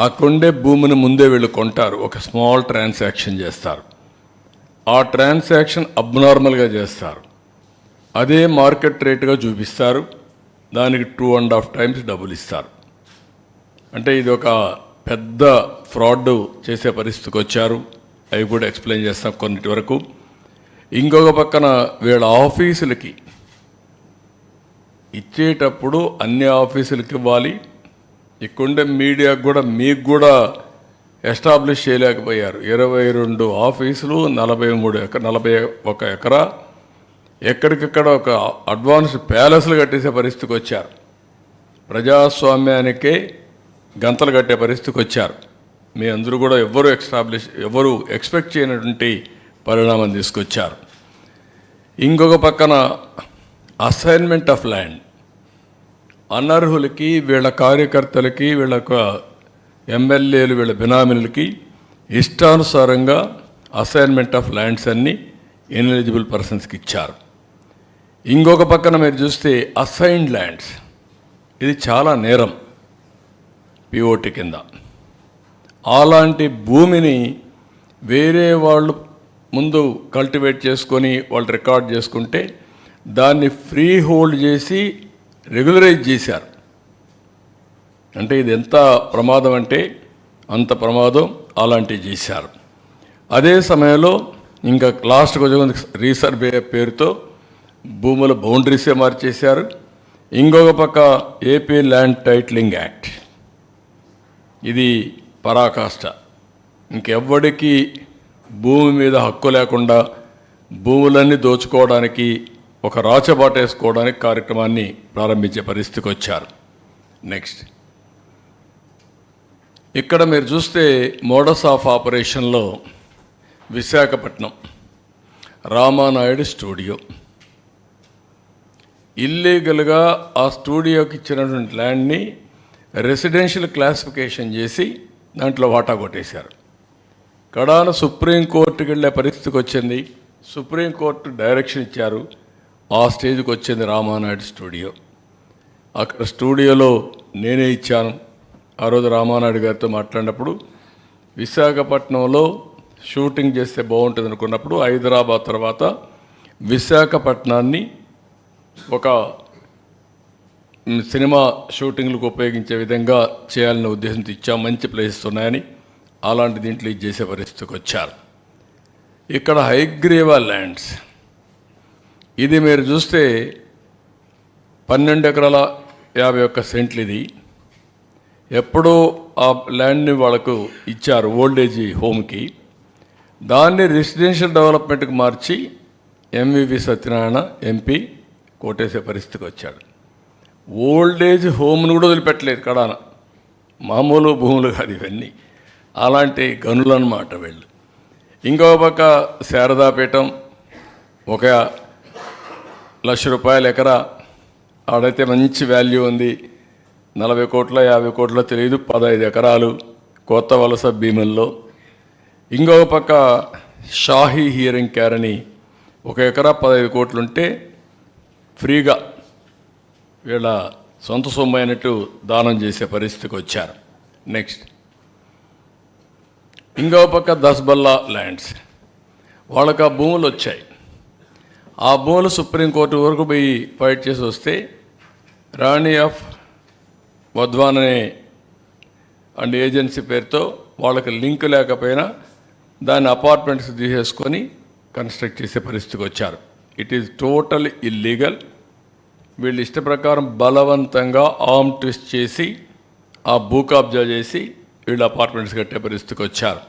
ఆ కొండే భూమిని ముందే వీళ్ళు కొంటారు, ఒక స్మాల్ ట్రాన్సాక్షన్ చేస్తారు. ఆ ట్రాన్సాక్షన్ అబ్నార్మల్గా చేస్తారు, అదే మార్కెట్ రేటుగా చూపిస్తారు, దానికి 2.5 times డబ్బులు ఇస్తారు. అంటే ఇది ఒక పెద్ద ఫ్రాడ్ చేసే పరిస్థితికి వచ్చారు. అవి కూడా ఎక్స్ప్లెయిన్ చేస్తాం కొన్నిటి వరకు. ఇంకొక పక్కన వీళ్ళ ఆఫీసులకి ఇచ్చేటప్పుడు అన్ని ఆఫీసులకి ఇవ్వాలి. ఇక్కడుండే మీడియాకు కూడా మీకు కూడా ఎస్టాబ్లిష్ చేయలేకపోయారు. 22 ఆఫీసులు, 41 ఎకరా, ఎక్కడికక్కడ ఒక అడ్వాన్స్డ్ ప్యాలెస్లు కట్టేసే పరిస్థితికి వచ్చారు. ప్రజాస్వామ్యానికే గంతలు కట్టే పరిస్థితికి వచ్చారు. మీ అందరూ కూడా ఎవరు ఎక్స్పెక్ట్ చేయనటువంటి పరిణామం తీసుకొచ్చారు. ఇంకొక పక్కన అసైన్మెంట్ ఆఫ్ ల్యాండ్, అనర్హులకి, వీళ్ళ కార్యకర్తలకి, వీళ్ళ ఎమ్మెల్యేలు, వీళ్ళ బినామీలకి ఇష్టానుసారంగా అసైన్మెంట్ ఆఫ్ ల్యాండ్స్ అన్నీ ఇన్ఎలిజిబుల్ పర్సన్స్కి ఇచ్చారు. ఇంకొక పక్కన మీరు చూస్తే అసైన్డ్ ల్యాండ్స్, ఇది చాలా నేరం పిఓటి కింద. అలాంటి భూమిని వేరే వాళ్ళు ముందు కల్టివేట్ చేసుకొని వాళ్ళు రికార్డ్ చేసుకుంటే దాన్ని ఫ్రీ హోల్డ్ చేసి రెగ్యులరైజ్ చేశారు. అంటే ఇది ఎంత ప్రమాదం అంటే అంత ప్రమాదం. అలాంటివి చేశారు. అదే సమయంలో ఇంకా లాస్ట్కి వచ్చే రీసర్వే పేరుతో భూముల బౌండరీసే మార్చేశారు. ఇంకొక పక్క ఏపీ ల్యాండ్ టైటిలింగ్ యాక్ట్, ఇది పరాకాష్ట. ఇంకెవ్వడికి భూమి మీద హక్కు లేకుండా భూములన్నీ దోచుకోవడానికి, ఒక రాచబాట వేసుకోవడానికి కార్యక్రమాన్ని ప్రారంభించే పరిస్థితికి వచ్చారు. నెక్స్ట్ ఇక్కడ మీరు చూస్తే మోడస్ ఆఫ్ ఆపరేషన్లో విశాఖపట్నం రామానాయుడు స్టూడియో, ఇల్లీగల్గా ఆ స్టూడియోకి ఇచ్చినటువంటి ల్యాండ్ని రెసిడెన్షియల్ క్లాసిఫికేషన్ చేసి దాంట్లో వాటా కొట్టేశారు. కడాన సుప్రీంకోర్టుకి వెళ్ళే పరిస్థితికి వచ్చింది. సుప్రీంకోర్టు డైరెక్షన్ ఇచ్చారు. ఆ స్టేజ్కి వచ్చింది రామానాయుడు స్టూడియో. అక్కడ స్టూడియోలో నేనే ఇచ్చాను. ఆ రోజు రామానాయుడు గారితో మాట్లాడినప్పుడు విశాఖపట్నంలో షూటింగ్ చేస్తే బాగుంటుంది అనుకున్నప్పుడు హైదరాబాద్ తర్వాత విశాఖపట్నాన్ని ఒక సినిమా షూటింగ్లకు ఉపయోగించే విధంగా చేయాలనే ఉద్దేశంతో ఇచ్చాం. మంచి ప్లేసెస్ ఉన్నాయని అలాంటి దీంట్లో ఇది చేసే పరిస్థితికి వచ్చారు. ఇక్కడ హైగ్రీవా ల్యాండ్స్, ఇది మీరు చూస్తే 12 ఎకరాల 51 సెంట్లు. ఇది ఎప్పుడో ఆ ల్యాండ్ని వాళ్ళకు ఇచ్చారు ఓల్డేజ్ హోమ్కి. దాన్ని రెసిడెన్షియల్ డెవలప్మెంట్కి మార్చి ఎంవివి సత్యనారాయణ ఎంపీ కోటేసే పరిస్థితికి వచ్చాడు. ఓల్డేజ్ హోమ్ను కూడా వదిలిపెట్టలేదు కడాన. మామూలు భూములు కాదు ఇవన్నీ, అలాంటి గనులు అన్నమాట వీళ్ళు. ఇంకో పక్క శారదాపీఠం, 1,00,000 రూపాయల ఎకరా, ఆడైతే మంచి వాల్యూ ఉంది. 40 కోట్ల 50 కోట్ల తెలియదు, 15 ఎకరాలు కొత్త వలస భీముల్లో. ఇంకొక పక్క షాహీ హియరింగ్ కేర్ అని 1 ఎకరా 15 కోట్లుంటే ఫ్రీగా వీళ్ళ సొంత సొమ్ము అయినట్టు దానం చేసే పరిస్థితికి వచ్చారు. నెక్స్ట్ ఇంకో పక్క దస్బల్లా ల్యాండ్స్, వాళ్ళకి ఆ భూములు వచ్చాయి. ఆ భూములు సుప్రీంకోర్టు వరకు పోయి ఫైట్ చేసి వస్తే రాణి ఆఫ్ వధ్వాన్ అనే అండ్ ఏజెన్సీ పేరుతో వాళ్ళకి లింక్ లేకపోయినా దాన్ని అపార్ట్మెంట్స్ తీసేసుకొని కన్స్ట్రక్ట్ చేసే పరిస్థితికి వచ్చారు. It is total illegal. వీళ్ళు ఇష్ట ప్రకారం బలవంతంగా ఆర్మ్ ట్విస్ట్ చేసి ఆ భూ కబ్జా చేసి వీళ్ళు అపార్ట్మెంట్స్ కట్టే పరిస్థితికి వచ్చారు.